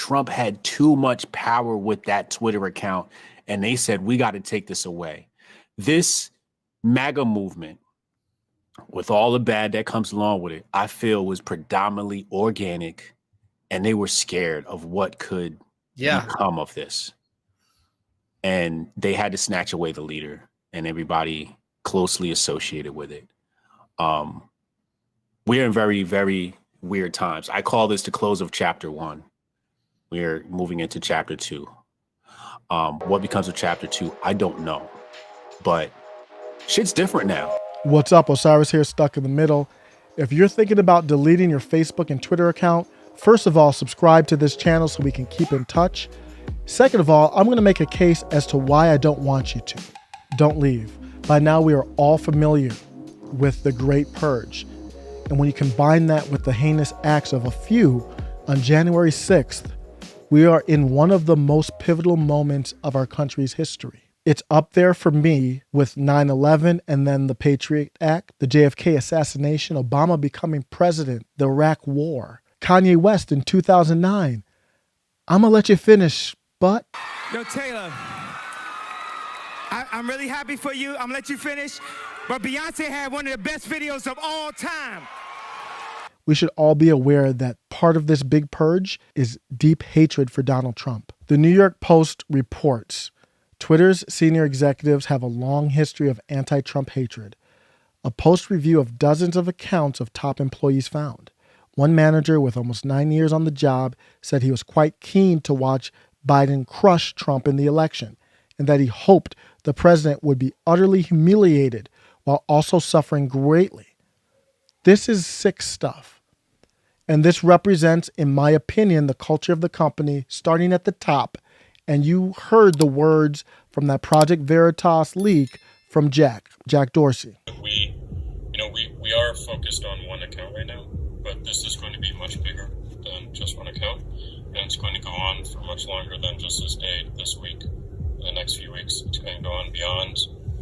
Trump had too much power with that Twitter account, and they said, we got to take this away. This MAGA movement, with all the bad that comes along with it, I feel was predominantly organic, and they were scared of what could become of this. And they had to snatch away the leader and everybody closely associated with it. We're in very, very weird times. I call this the close of chapter 1. We're moving into chapter 2. What becomes of chapter 2, I don't know. But shit's different now. What's up? Osiris here, stuck in the middle. If you're thinking about deleting your Facebook and Twitter account, first of all, subscribe to this channel so we can keep in touch. Second of all, I'm going to make a case as to why I don't want you to. Don't leave. By now, we are all familiar with the Great Purge. And when you combine that with the heinous acts of a few on January 6th, we are in one of the most pivotal moments of our country's history. It's up there for me with 9/11 and then the Patriot Act, the JFK assassination, Obama becoming president, the Iraq War, Kanye West in 2009. I'm going to let you finish, but... Yo, Taylor, I'm really happy for you. I'm going to let you finish. But Beyonce had one of the best videos of all time. We should all be aware that part of this big purge is deep hatred for Donald Trump. The New York Post reports Twitter's senior executives have a long history of anti-Trump hatred. A Post review of dozens of accounts of top employees found. One manager with almost 9 years on the job said he was quite keen to watch Biden crush Trump in the election, and that he hoped the president would be utterly humiliated while also suffering greatly. This is sick stuff. And this represents, in my opinion, the culture of the company starting at the top. And you heard the words from that Project Veritas leak from Jack Dorsey. We are focused on one account right now, but this is going to be much bigger than just one account. And it's going to go on for much longer than just this day, this week, the next few weeks. It's going to go on beyond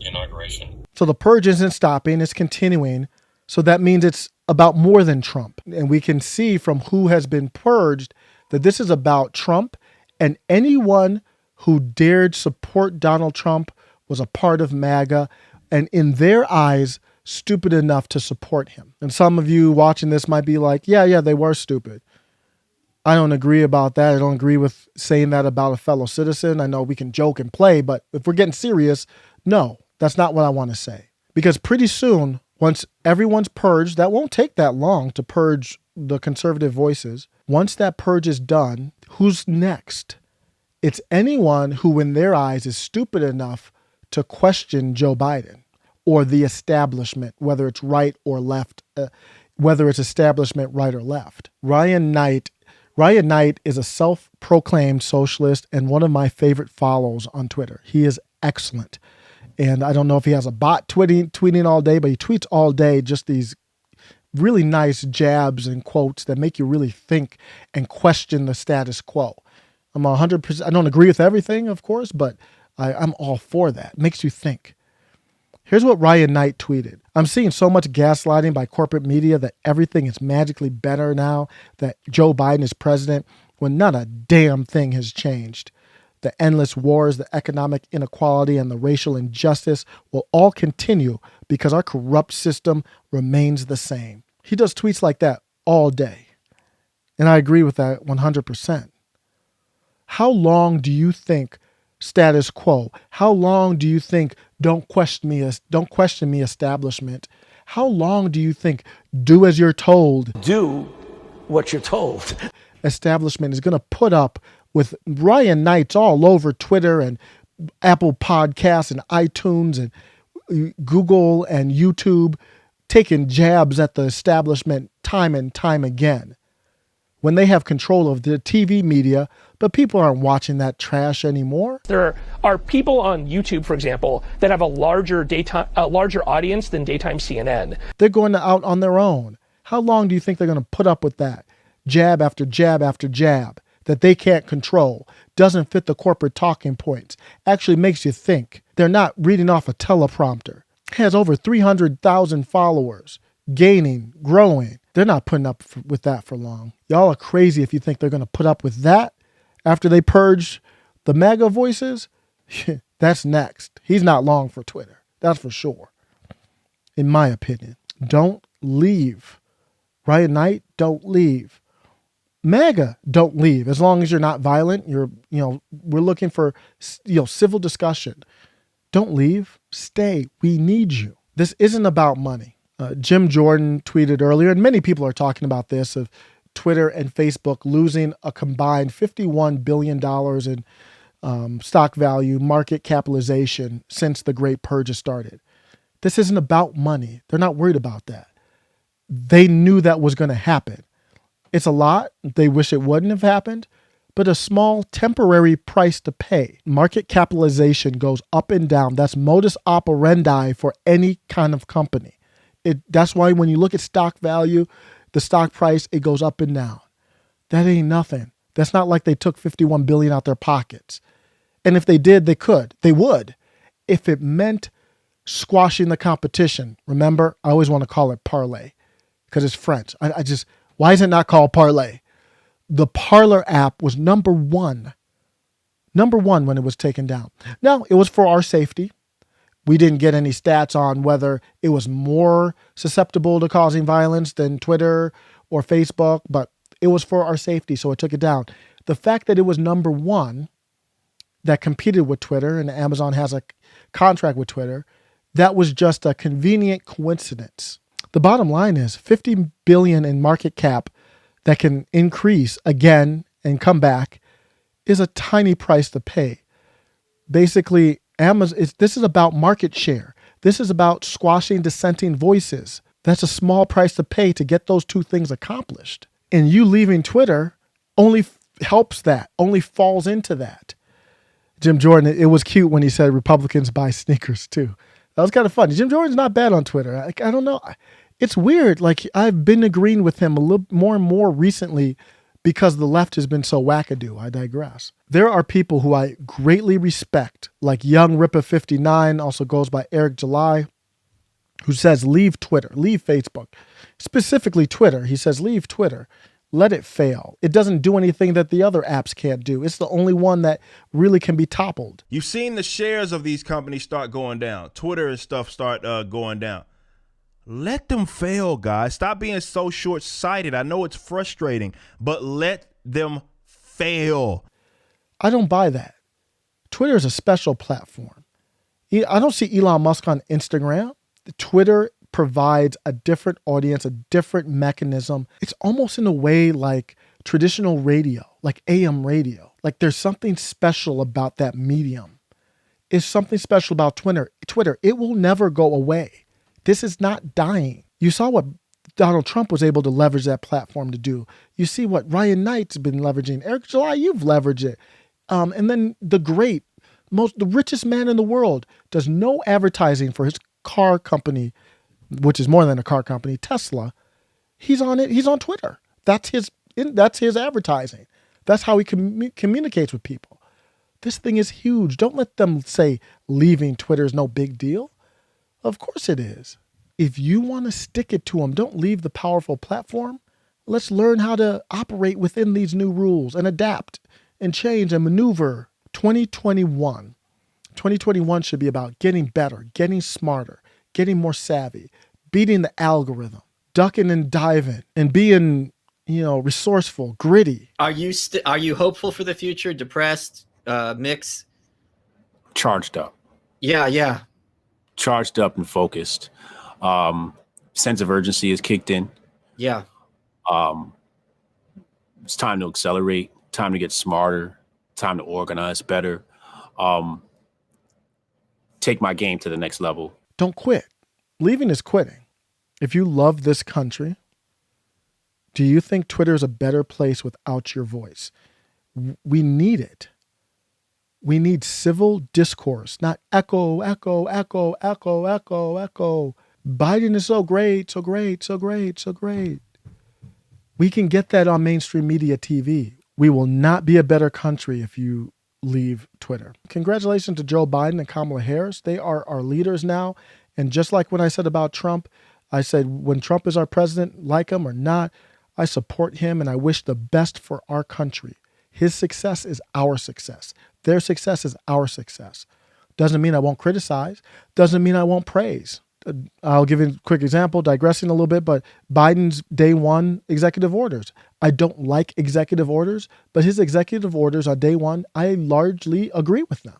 the inauguration. So the purge isn't stopping, it's continuing. So that means it's about more than Trump. And we can see from who has been purged that this is about Trump, and anyone who dared support Donald Trump was a part of MAGA, and in their eyes, stupid enough to support him. And some of you watching this might be like, yeah, they were stupid. I don't agree about that. I don't agree with saying that about a fellow citizen. I know we can joke and play, but if we're getting serious, no, that's not what I want to say. Because pretty soon, once everyone's purged, that won't take that long to purge the conservative voices. Once that purge is done, who's next? It's anyone who in their eyes is stupid enough to question Joe Biden or the establishment, whether it's right or left, whether it's establishment right or left. Ryan Knight is a self-proclaimed socialist and one of my favorite follows on Twitter. He is excellent. And I don't know if he has a bot tweeting all day, but he tweets all day just these really nice jabs and quotes that make you really think and question the status quo. I'm 100%. I don't agree with everything, of course, but I'm all for that. It makes you think. Here's what Ryan Knight tweeted. I'm seeing so much gaslighting by corporate media that everything is magically better now that Joe Biden is president when not a damn thing has changed. The endless wars, the economic inequality, and the racial injustice will all continue because our corrupt system remains the same. He does tweets like that all day. And I agree with that 100%. How long do you think status quo? How long do you think don't question me establishment? How long do you think do as you're told? Do what you're told. Establishment is going to put up with Ryan Knights all over Twitter and Apple Podcasts and iTunes and Google and YouTube taking jabs at the establishment time and time again when they have control of the TV media, but people aren't watching that trash anymore. There are people on YouTube, for example, that have a larger audience than daytime CNN. They're going out on their own. How long do you think they're going to put up with that? Jab after jab after jab that they can't control, doesn't fit the corporate talking points, actually makes you think. They're not reading off a teleprompter. Has over 300,000 followers, gaining, growing. They're not putting up with that for long. Y'all are crazy if you think they're going to put up with that. After they purge the MAGA voices, that's next. He's not long for Twitter. That's for sure. In my opinion, don't leave. Ryan Knight, don't leave. MAGA, don't leave. As long as you're not violent, we're looking for, civil discussion. Don't leave. Stay. We need you. This isn't about money. Jim Jordan tweeted earlier, and many people are talking about this, of Twitter and Facebook losing a combined $51 billion in stock value, market capitalization since the Great Purge has started. This isn't about money. They're not worried about that. They knew that was going to happen. It's a lot. They wish it wouldn't have happened, but a small temporary price to pay. Market capitalization goes up and down. That's modus operandi for any kind of company. That's why when you look at stock value, the stock price, it goes up and down. That ain't nothing. That's not like they took $51 billion out their pockets. And if they did, they would, if it meant squashing the competition. Remember, I always want to call it Parlay because it's French. Why is it not called Parlay? The Parler app was number one when it was taken down. Now, it was for our safety. We didn't get any stats on whether it was more susceptible to causing violence than Twitter or Facebook, but it was for our safety, so it took it down. The fact that it was number one that competed with Twitter, and Amazon has a contract with Twitter, that was just a convenient coincidence. The bottom line is $50 billion in market cap that can increase again and come back is a tiny price to pay. Basically, this is about market share. This is about squashing dissenting voices. That's a small price to pay to get those two things accomplished. And you leaving Twitter only helps that, only falls into that. Jim Jordan, it was cute when he said Republicans buy sneakers too. That was kind of funny. Jim Jordan's not bad on Twitter. I don't know. It's weird. Like, I've been agreeing with him a little more and more recently because the left has been so wackadoo. I digress. There are people who I greatly respect, like Young Ripper 59, also goes by Eric July, who says, leave Twitter, leave Facebook. Specifically Twitter. He says, leave Twitter. Let it fail. It doesn't do anything that the other apps can't do. It's the only one that really can be toppled. You've seen the shares of these companies start going down. Twitter and stuff start going down. Let them fail, guys. Stop being so short-sighted. I know it's frustrating, but let them fail. I don't buy that. Twitter is a special platform. I don't see Elon Musk on Instagram. Twitter provides a different audience, a different mechanism. It's almost in a way like traditional radio, like AM radio. Like, there's something special about that medium. There's something special about Twitter. It will never go away. This is not dying. You saw what Donald Trump was able to leverage that platform to do. You see what Ryan Knight's been leveraging. Eric July, you've leveraged it. And then the richest man in the world does no advertising for his car company, which is more than a car company, Tesla. He's on it. He's on Twitter. That's his advertising. That's how he communicates with people. This thing is huge. Don't let them say leaving Twitter is no big deal. Of course it is. If you want to stick it to them, don't leave the powerful platform. Let's learn how to operate within these new rules and adapt and change and maneuver. 2021 should be about getting better, getting smarter, getting more savvy, beating the algorithm, ducking and diving, and being, resourceful, gritty. Are you hopeful for the future? Depressed? Mix? Charged up. Yeah. Charged up and focused. Sense of urgency is kicked in. Yeah. It's time to accelerate, time to get smarter, time to organize better. Take my game to the next level. Don't quit. Leaving is quitting. If you love this country, do you think Twitter is a better place without your voice? We need it. We need civil discourse, not echo. Biden is so great. We can get that on mainstream media TV. We will not be a better country if you leave Twitter. Congratulations to Joe Biden and Kamala Harris. They are our leaders now. And just like when I said about Trump, I said when Trump is our president, like him or not, I support him and I wish the best for our country. His success is our success. Their success is our success. Doesn't mean I won't criticize. Doesn't mean I won't praise. I'll give you a quick example, digressing a little bit, but Biden's day one executive orders. I don't like executive orders, but his executive orders on day one, I largely agree with them.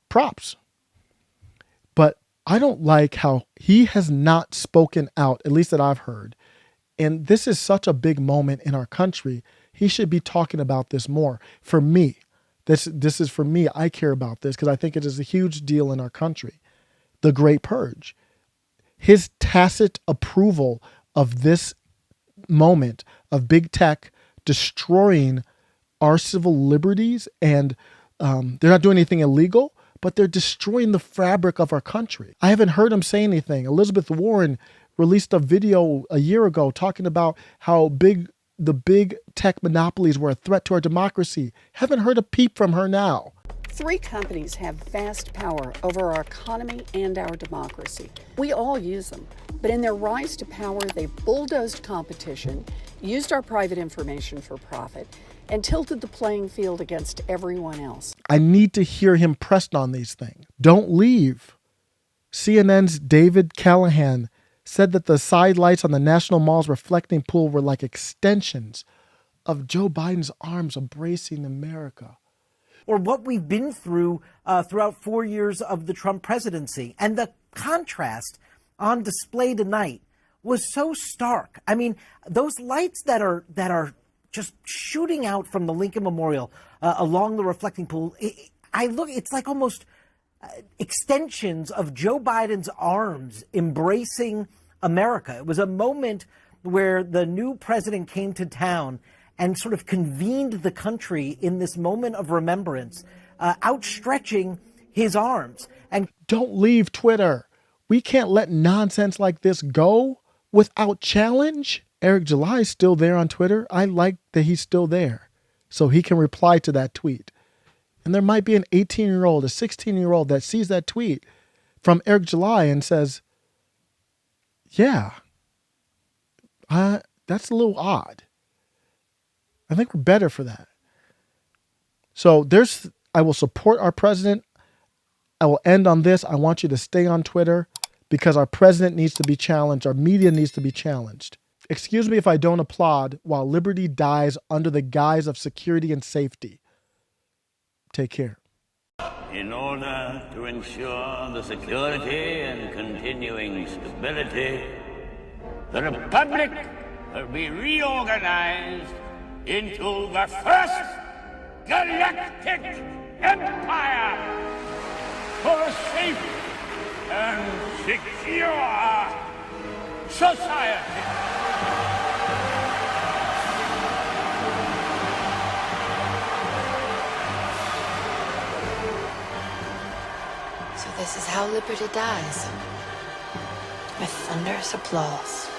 Props. But I don't like how he has not spoken out, at least that I've heard. And this is such a big moment in our country. He should be talking about this more. For me, this is for me. I care about this because I think it is a huge deal in our country. The Great Purge. His tacit approval of this moment of big tech destroying our civil liberties, and they're not doing anything illegal, but they're destroying the fabric of our country. I haven't heard him say anything. Elizabeth Warren released a video a year ago talking about how the big tech monopolies were a threat to our democracy. Haven't heard a peep from her now. 3 companies have vast power over our economy and our democracy. We all use them, but in their rise to power, they've bulldozed competition, used our private information for profit, and tilted the playing field against everyone else. I need to hear him pressed on these things. Don't leave. CNN's David Callahan said that the side lights on the National Mall's reflecting pool were like extensions of Joe Biden's arms embracing America. Or what we've been through throughout 4 years of the Trump presidency. And the contrast on display tonight was so stark. I mean, those lights that are just shooting out from the Lincoln Memorial along the reflecting pool, it's like almost extensions of Joe Biden's arms embracing America. It was a moment where the new president came to town and sort of convened the country in this moment of remembrance, outstretching his arms. And don't leave Twitter. We can't let nonsense like this go without challenge. Eric July is still there on Twitter. I like that he's still there, so he can reply to that tweet. And there might be an 18-year-old, a 16-year-old that sees that tweet from Eric July and says, yeah, that's a little odd. I think we're better for that. So I will support our president. I will end on this. I want you to stay on Twitter because our president needs to be challenged. Our media needs to be challenged. Excuse me if I don't applaud while liberty dies under the guise of security and safety. Take care. In order to ensure the security and continuing stability, the Republic will be reorganized into the first galactic empire for a safe and secure society. So this is how liberty dies. With thunderous applause.